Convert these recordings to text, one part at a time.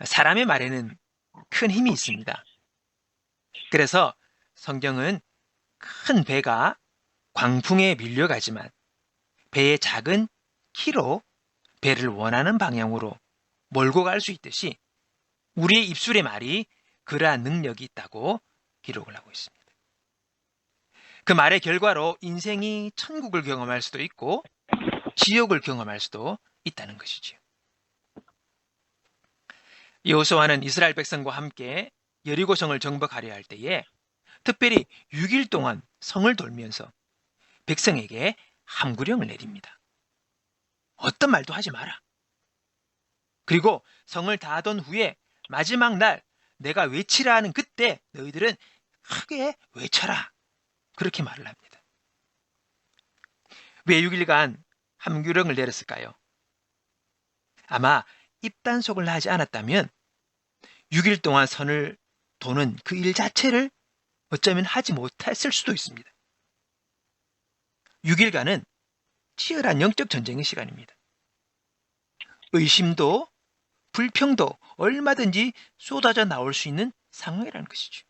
사람의 말에는 큰 힘이 있습니다. 그래서 성경은 큰 배가 광풍에 밀려가지만 배의 작은 키로 배를 원하는 방향으로 몰고 갈 수 있듯이 우리의 입술의 말이 그러한 능력이 있다고 기록을 하고 있습니다. 그 말의 결과로 인생이 천국을 경험할 수도 있고 지옥을 경험할 수도 있다는 것이지요. 여호수아는 이스라엘 백성과 함께 여리고성을 정복하려 할 때에 특별히 6일 동안 성을 돌면서 백성에게 함구령을 내립니다. 어떤 말도 하지 마라. 그리고 성을 다 돈 후에 마지막 날 내가 외치라 하는 그때 너희들은 크게 외쳐라. 그렇게 말을 합니다. 왜 6일간 함구령을 내렸을까요? 아마 입단속을 하지 않았다면 6일 동안 선을 도는 그 일 자체를 어쩌면 하지 못했을 수도 있습니다. 6일간은 치열한 영적 전쟁의 시간입니다. 의심도 불평도 얼마든지 쏟아져 나올 수 있는 상황이라는 것이죠.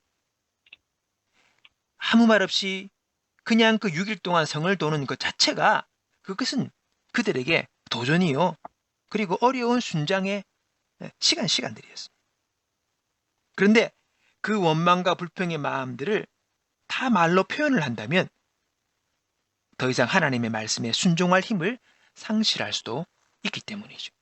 아무 말 없이 그냥 그 6일 동안 성을 도는 것 자체가 그것은 그들에게 도전이요. 그리고 어려운 순장의 시간들이었습니다. 그런데 그 원망과 불평의 마음들을 다 말로 표현을 한다면 더 이상 하나님의 말씀에 순종할 힘을 상실할 수도 있기 때문이죠.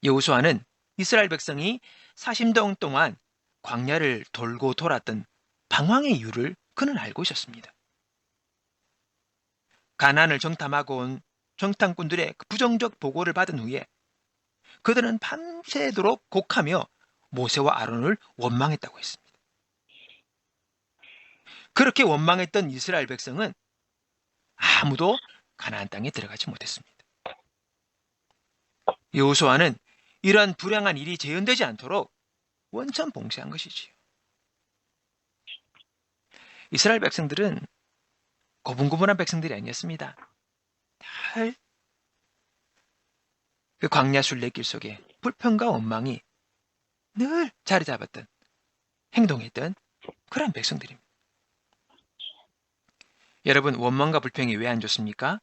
여호수아는 이스라엘 백성이 40년 동안 광야를 돌고 돌았던 방황의 이유를 그는 알고 있었습니다. 가나안을 정탐하고 온 정탐꾼들의 그 부정적 보고를 받은 후에 그들은 밤새도록 곡하며 모세와 아론을 원망했다고 했습니다. 그렇게 원망했던 이스라엘 백성은 아무도 가나안 땅에 들어가지 못했습니다. 여호수아는 이러한 불행한 일이 재현되지 않도록 원천 봉쇄한 것이지요. 이스라엘 백성들은 고분고분한 백성들이 아니었습니다. 잘 그 광야 순례길 속에 불평과 원망이 늘 자리 잡았던 행동했던 그런 백성들입니다. 여러분, 원망과 불평이 왜 안 좋습니까?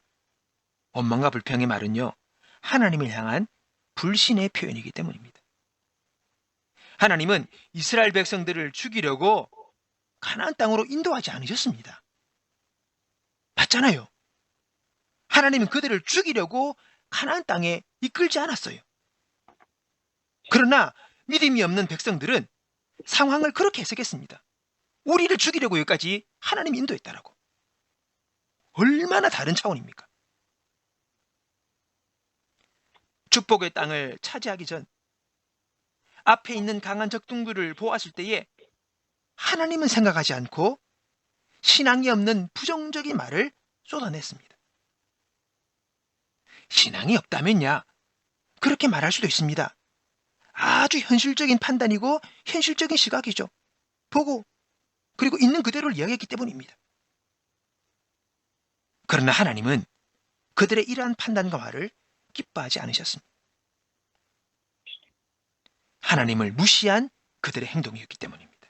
원망과 불평의 말은요, 하나님을 향한 불신의 표현이기 때문입니다. 하나님은 이스라엘 백성들을 죽이려고 가나안 땅으로 인도하지 않으셨습니다. 맞잖아요. 하나님은 그들을 죽이려고 가나안 땅에 이끌지 않았어요. 그러나 믿음이 없는 백성들은 상황을 그렇게 해석했습니다. 우리를 죽이려고 여기까지 하나님이 인도했다라고. 얼마나 다른 차원입니까? 축복의 땅을 차지하기 전 앞에 있는 강한 적둥들을 보았을 때에 하나님은 생각하지 않고 신앙이 없는 부정적인 말을 쏟아냈습니다. 신앙이 없다면야 그렇게 말할 수도 있습니다. 아주 현실적인 판단이고 현실적인 시각이죠. 보고 그리고 있는 그대로를 이야기했기 때문입니다. 그러나 하나님은 그들의 이러한 판단과 말을 기뻐하지 않으셨습니다. 하나님을 무시한 그들의 행동이었기 때문입니다.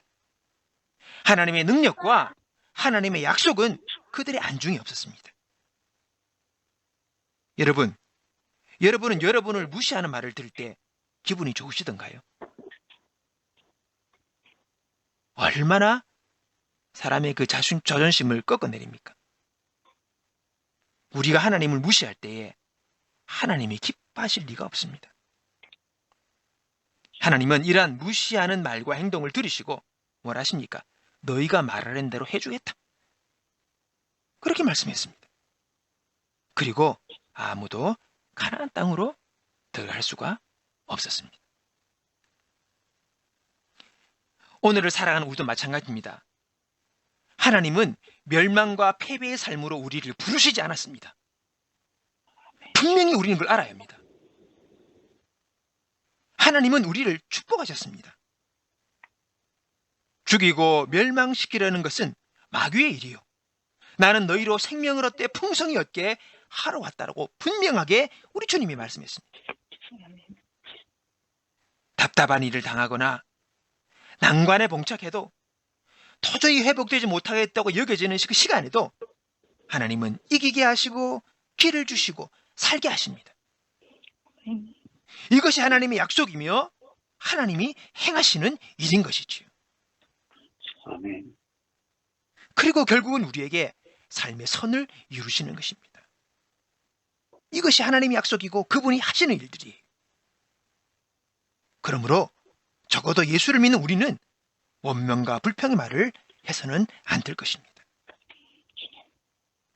하나님의 능력과 하나님의 약속은 그들의 안중에 없었습니다. 여러분은 여러분을 무시하는 말을 들을 때 기분이 좋으시던가요? 얼마나 사람의 그 자존심을 꺾어내립니까? 우리가 하나님을 무시할 때에 하나님이 기뻐하실 리가 없습니다. 하나님은 이러한 무시하는 말과 행동을 들으시고 뭘 하십니까? 너희가 말하는 대로 해주겠다. 그렇게 말씀했습니다. 그리고 아무도 가나안 땅으로 들어갈 수가 없었습니다. 오늘을 살아가는 우리도 마찬가지입니다. 하나님은 멸망과 패배의 삶으로 우리를 부르시지 않았습니다. 분명히 우리는 그걸 알아야 합니다. 하나님은 우리를 축복하셨습니다. 죽이고 멸망시키려는 것은 마귀의 일이요. 나는 너희로 생명을 얻되 풍성히 얻게 하러 왔다라고 분명하게 우리 주님이 말씀했습니다. 답답한 일을 당하거나 난관에 봉착해도 도저히 회복되지 못하겠다고 여겨지는 그 시간에도 하나님은 이기게 하시고 길을 주시고 살게 하십니다. 이것이 하나님의 약속이며 하나님이 행하시는 일인 것이지요. 아멘. 그리고 결국은 우리에게 삶의 선을 이루시는 것입니다. 이것이 하나님의 약속이고 그분이 하시는 일들이에요. 그러므로 적어도 예수를 믿는 우리는 원망과 불평의 말을 해서는 안 될 것입니다.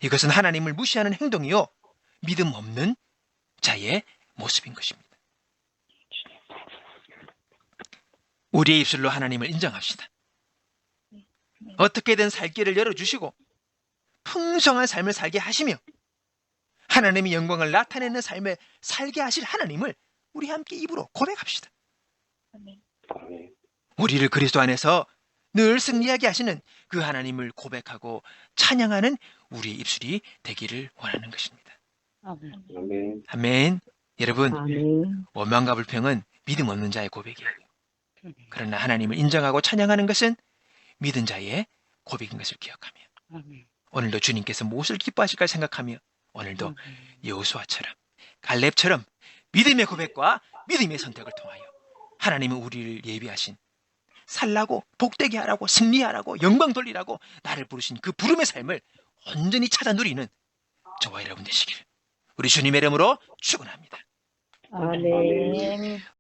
이것은 하나님을 무시하는 행동이요 믿음 없는 자의 모습인 것입니다. 우리의 입술로 하나님을 인정합시다. 어떻게든 살 길을 열어주시고 풍성한 삶을 살게 하시며 하나님의 영광을 나타내는 삶을 살게 하실 하나님을 우리 함께 입으로 고백합시다. 아멘. 우리를 그리스도 안에서 늘 승리하게 하시는 그 하나님을 고백하고 찬양하는 우리의 입술이 되기를 원하는 것입니다. 아멘. 아멘. 여러분, 아멘. 원망과 불평은 믿음 없는 자의 고백이에요. 그러나 하나님을 인정하고 찬양하는 것은 믿은 자의 고백인 것을 기억하며 아멘. 오늘도 주님께서 무엇을 기뻐하실까 생각하며 오늘도 여호수아처럼 갈렙처럼 믿음의 고백과 믿음의 선택을 통하여 하나님은 우리를 예비하신 살라고 복되게 하라고 승리하라고 영광 돌리라고 나를 부르신 그 부름의 삶을 온전히 찾아 누리는 저와 여러분 되시길 우리 주님의 이름으로 축원합니다. 아멘.